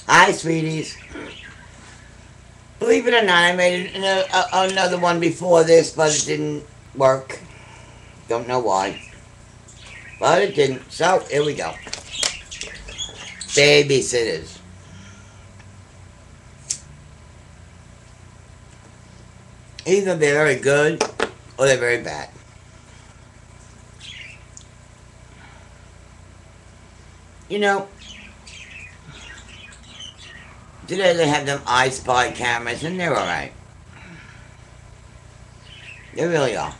Hi, sweeties. Believe it or not, I made another one before this, but it didn't work. Don't know why. But it didn't. So, here we go. Babysitters. Either they're very good or they're very bad. You know, today they have them I Spy cameras, and they're alright. They really are.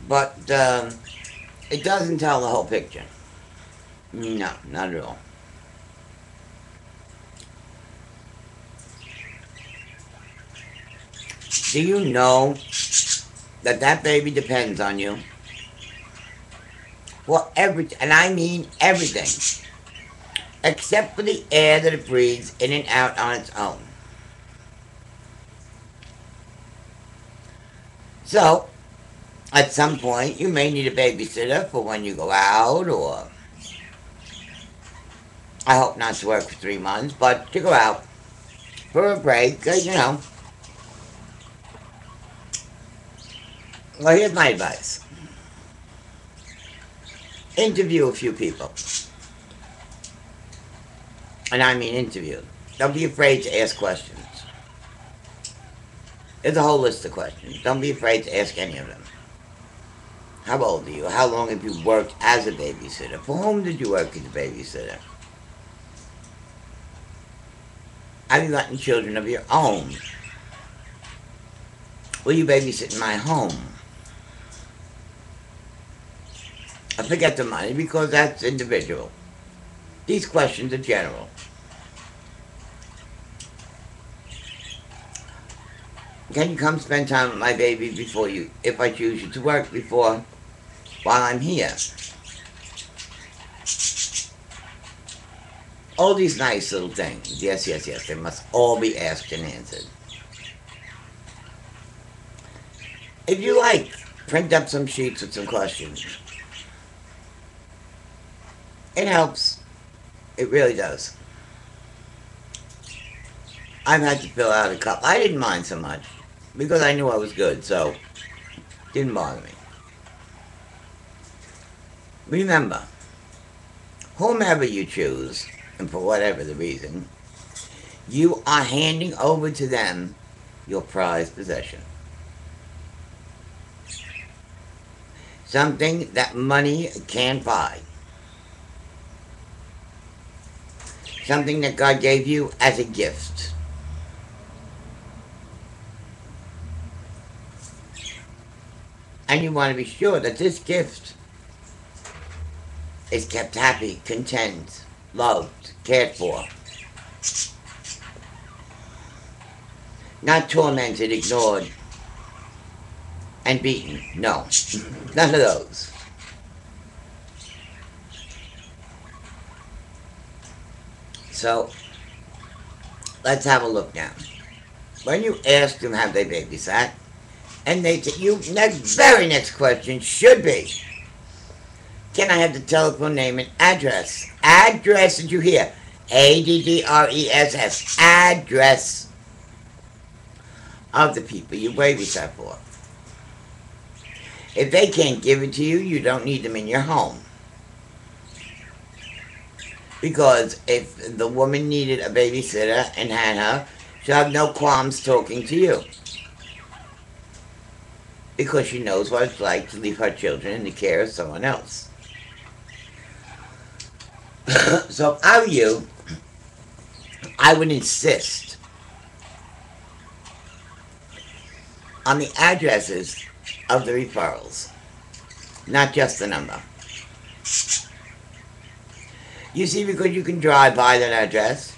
But it doesn't tell the whole picture. No, not at all. Do you know that that baby depends on you? Well, everything, and I mean everything, except for the air that it breathes in and out on its own. So, at some point, you may need a babysitter for when you go out, or I hope not to work for 3 months, but to go out for a break, you know. Well, here's my advice: interview a few people. And I mean interview. Don't be afraid to ask questions. There's a whole list of questions. Don't be afraid to ask any of them. How old are you? How long have you worked as a babysitter? For whom did you work as a babysitter? Have you gotten children of your own? Will you babysit in my home? I forget the money because that's individual. These questions are general. Can you come spend time with my baby before you, if I choose you to work before, while I'm here? All these nice little things. Yes, yes, yes. They must all be asked and answered. If you like, print up some sheets with some questions. It helps. It really does. I've had to fill out a couple. I didn't mind so much because I knew I was good, so it didn't bother me. Remember, whomever you choose, and for whatever the reason, you are handing over to them your prized possession. Something that money can't buy. Something that God gave you as a gift. And you want to be sure that this gift is kept happy, content, loved, cared for. Not tormented, ignored, and beaten. No, none of those. So, let's have a look now. When you ask them have they babysat, and they you next very next question should be, can I have the telephone name and address? Address, did you hear? ADDRESS. Address of the people you babysat for. If they can't give it to you, you don't need them in your home. Because if the woman needed a babysitter and had her, she'll have no qualms talking to you. Because she knows what it's like to leave her children in the care of someone else. So if I were you, I would insist on the addresses of the referrals, not just the number. You see, because you can drive by that address,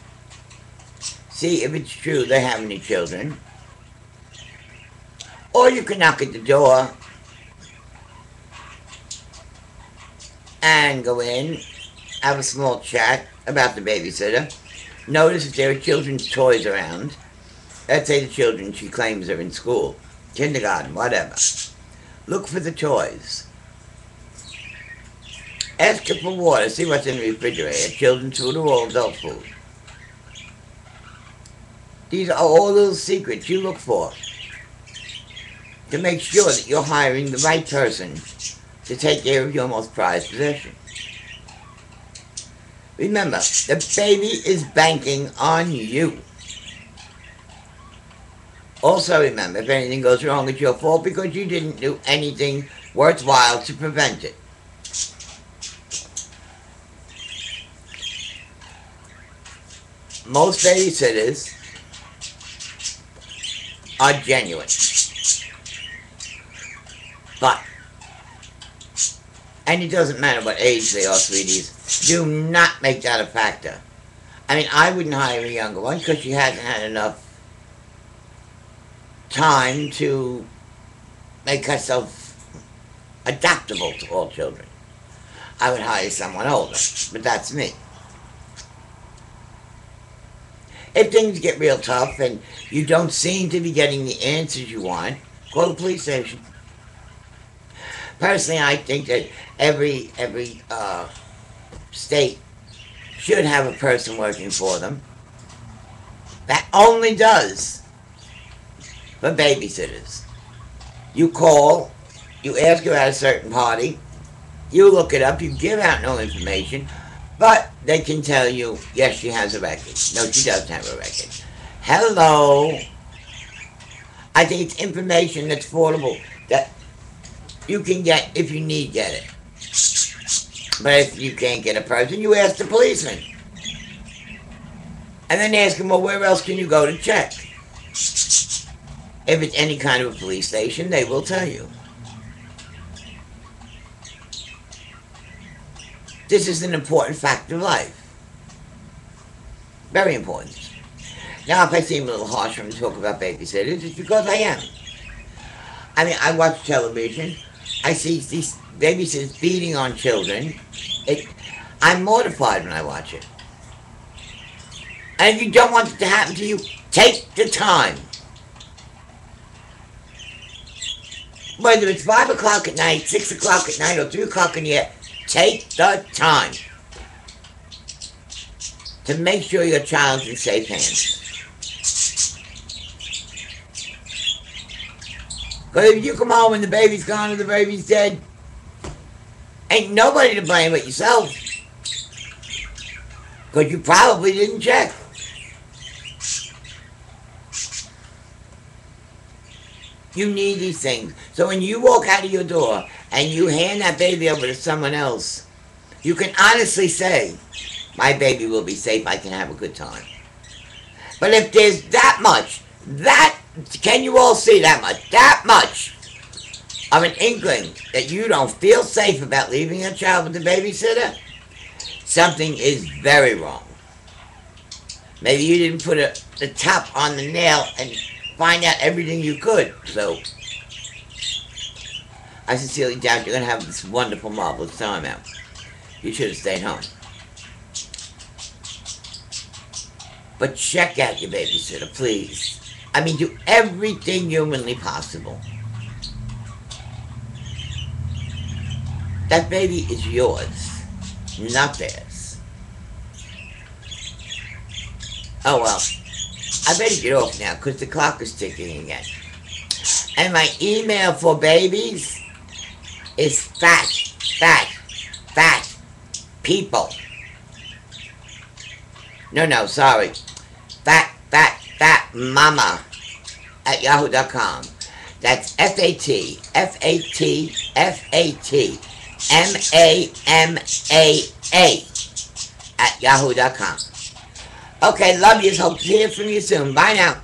see if it's true they have any children, or you can knock at the door and go in, have a small chat about the babysitter. Notice if there are children's toys around. Let's say the children she claims are in school, kindergarten, whatever. Look for the toys. Ask her for water. See what's in the refrigerator. Children's food or all adult food. These are all little secrets you look for to make sure that you're hiring the right person to take care of your most prized possession. Remember, the baby is banking on you. Also remember, if anything goes wrong, it's your fault because you didn't do anything worthwhile to prevent it. Most babysitters are genuine. But, and it doesn't matter what age they are, sweeties, do not make that a factor. I mean, I wouldn't hire a younger one because she hasn't had enough time to make herself adaptable to all children. I would hire someone older, but that's me. If things get real tough and you don't seem to be getting the answers you want, call the police station. Personally, I think that every state should have a person working for them. That only does for babysitters. You call, you ask about a certain party, you look it up, you give out no information, but they can tell you, yes, she has a record. No, she doesn't have a record. Hello. I think it's information that's affordable, that you can get if you need get it. But if you can't get a person, you ask the policeman. And then ask him, well, where else can you go to check? If it's any kind of a police station, they will tell you. This is an important fact of life. Very important. Now, if I seem a little harsh when I talk about babysitters, it's because I am. I mean, I watch television. I see these babysitters beating on children. I'm mortified when I watch it. And if you don't want it to happen to you, take the time. Whether it's 5 o'clock at night, 6 o'clock at night, or 3 o'clock in the air, take the time to make sure your child's in safe hands. Because if you come home and the baby's gone or the baby's dead, ain't nobody to blame but yourself. Because you probably didn't check. You need these things. So when you walk out of your door and you hand that baby over to someone else, you can honestly say, my baby will be safe, I can have a good time. But if there's that much, can you all see that much of an inkling that you don't feel safe about leaving your child with the babysitter, something is very wrong. Maybe you didn't put the top on the nail and find out everything you could. So, I sincerely doubt you're going to have this wonderful, marvelous time out. You should have stayed home. But check out your babysitter, please. I mean, do everything humanly possible. That baby is yours, not theirs. Oh well, I better get off now because the clock is ticking again. And my email for babies is fat people. No, sorry. Fat mama at yahoo.com. That's FATMAMAA at yahoo.com. Okay, love yous. Hope to hear from you soon. Bye now.